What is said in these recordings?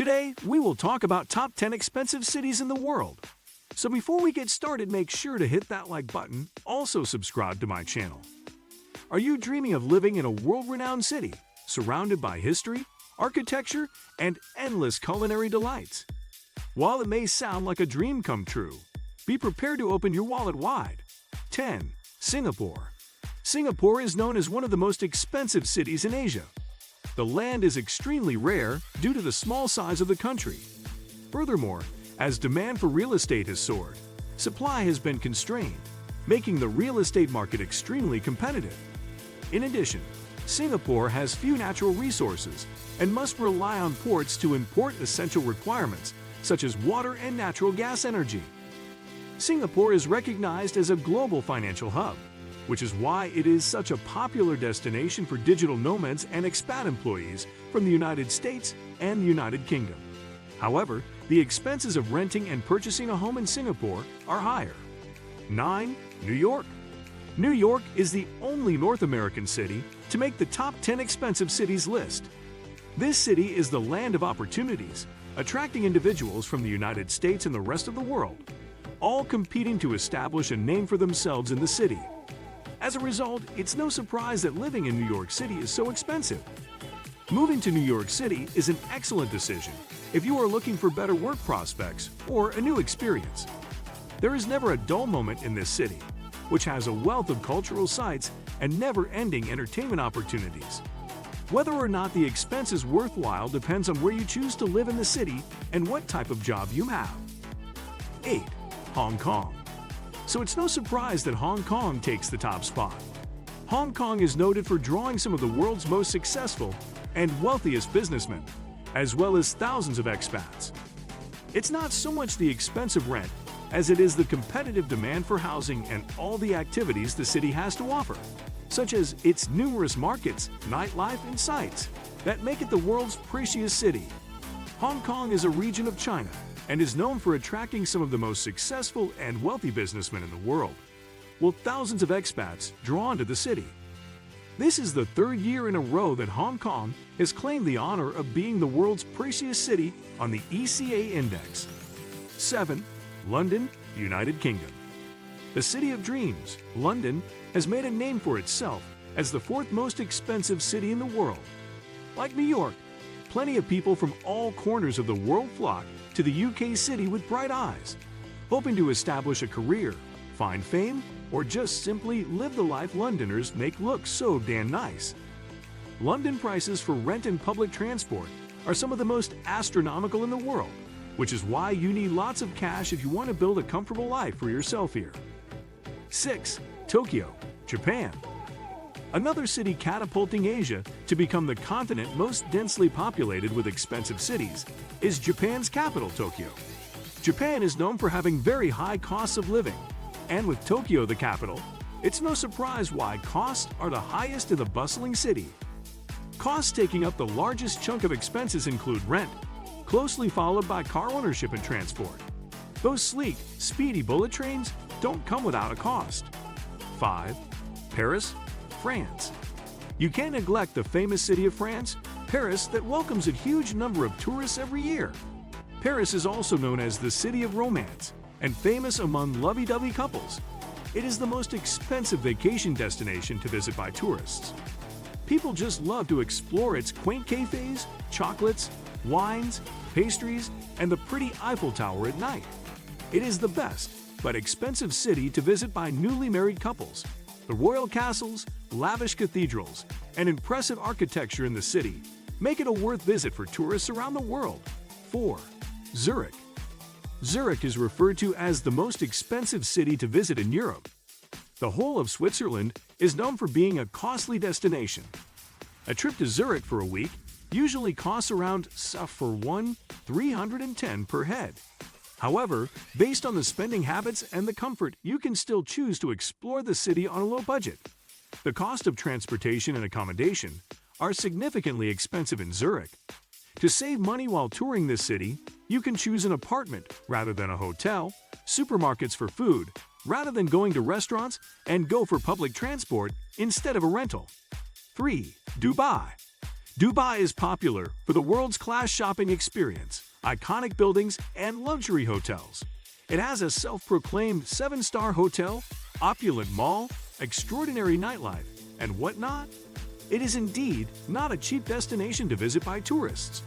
Today, we will talk about top 10 expensive cities in the world. So before we get started, make sure to hit that like button, also subscribe to my channel. Are you dreaming of living in a world-renowned city, surrounded by history, architecture, and endless culinary delights? While it may sound like a dream come true, be prepared to open your wallet wide. 10. Singapore. Singapore is known as one of the most expensive cities in Asia. The land is extremely rare due to the small size of the country. Furthermore, as demand for real estate has soared, supply has been constrained, making the real estate market extremely competitive. In addition, Singapore has few natural resources and must rely on ports to import essential requirements such as water and natural gas energy. Singapore is recognized as a global financial hub, which is why it is such a popular destination for digital nomads and expat employees from the United States and the United Kingdom. However, the expenses of renting and purchasing a home in Singapore are higher. 9. New York. New York is the only North American city to make the top 10 expensive cities list. This city is the land of opportunities, attracting individuals from the United States and the rest of the world, all competing to establish a name for themselves in the city. As a result, it's no surprise that living in New York City is so expensive. Moving to New York City is an excellent decision if you are looking for better work prospects or a new experience. There is never a dull moment in this city, which has a wealth of cultural sites and never-ending entertainment opportunities. Whether or not the expense is worthwhile depends on where you choose to live in the city and what type of job you have. 8. Hong Kong. So it's no surprise that Hong Kong takes the top spot. Hong Kong is noted for drawing some of the world's most successful and wealthiest businessmen, as well as thousands of expats. It's not so much the expensive rent as it is the competitive demand for housing and all the activities the city has to offer, such as its numerous markets, nightlife, and sites that make it the world's priciest city. Hong Kong is a region of China and is known for attracting some of the most successful and wealthy businessmen in the world, with thousands of expats drawn to the city. This is the third year in a row that Hong Kong has claimed the honor of being the world's priciest city on the ECA Index. 7. London, United Kingdom. The city of dreams, London has made a name for itself as the fourth most expensive city in the world. Like New York, plenty of people from all corners of the world flock to the UK city with bright eyes, hoping to establish a career, find fame, or just simply live the life Londoners make look so damn nice. London prices for rent and public transport are some of the most astronomical in the world, which is why you need lots of cash if you want to build a comfortable life for yourself here. 6. Tokyo, Japan. Another city catapulting Asia to become the continent most densely populated with expensive cities is Japan's capital, Tokyo. Japan is known for having very high costs of living, and with Tokyo the capital, it's no surprise why costs are the highest in the bustling city. Costs taking up the largest chunk of expenses include rent, closely followed by car ownership and transport. Those sleek, speedy bullet trains don't come without a cost. 5. Paris, France. You can't neglect the famous city of France, Paris, that welcomes a huge number of tourists every year. Paris is also known as the city of romance and famous among lovey-dovey couples. It is the most expensive vacation destination to visit by tourists. People just love to explore its quaint cafes, chocolates, wines, pastries, and the pretty Eiffel Tower at night. It is the best, but expensive city to visit by newly married couples. The royal castles, lavish cathedrals, and impressive architecture in the city make it a worth visit for tourists around the world. 4. Zurich. Zurich is referred to as the most expensive city to visit in Europe. The whole of Switzerland is known for being a costly destination. A trip to Zurich for a week usually costs around $310 per head. However, based on the spending habits and the comfort, you can still choose to explore the city on a low budget. The cost of transportation and accommodation are significantly expensive in Zurich. To save money while touring this city, you can choose an apartment rather than a hotel, supermarkets for food rather than going to restaurants, and go for public transport instead of a rental. 3. Dubai. Dubai is popular for the world's class shopping experience, iconic buildings, and luxury hotels. It has a self-proclaimed 7-star hotel, opulent mall, extraordinary nightlife, and whatnot. It is indeed not a cheap destination to visit by tourists.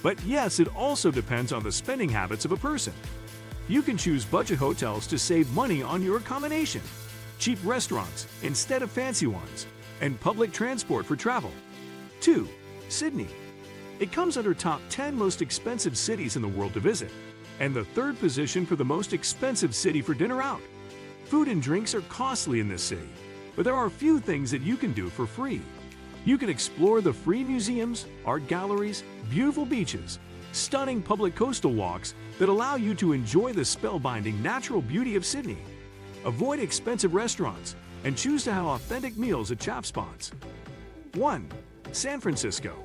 But yes, it also depends on the spending habits of a person. You can choose budget hotels to save money on your accommodation, cheap restaurants instead of fancy ones, and public transport for travel. 2. Sydney. It comes under top 10 most expensive cities in the world to visit, and the third position for the most expensive city for dinner out. Food and drinks are costly in this city, but there are a few things that you can do for free. You can explore the free museums, art galleries, beautiful beaches, stunning public coastal walks that allow you to enjoy the spellbinding natural beauty of Sydney. Avoid expensive restaurants and choose to have authentic meals at chap spots. 1. San Francisco.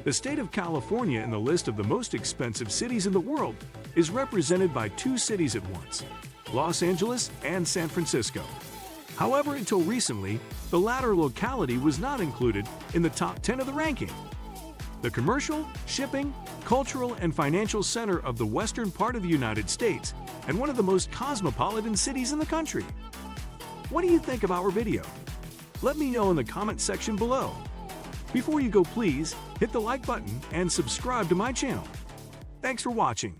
The state of California in the list of the most expensive cities in the world is represented by 2 cities at once, Los Angeles and San Francisco. However, until recently, the latter locality was not included in the top 10 of the ranking. The commercial, shipping, cultural, and financial center of the western part of the United States and one of the most cosmopolitan cities in the country. What do you think of our video? Let me know in the comment section below. Before you go, please hit the like button and subscribe to my channel. Thanks for watching.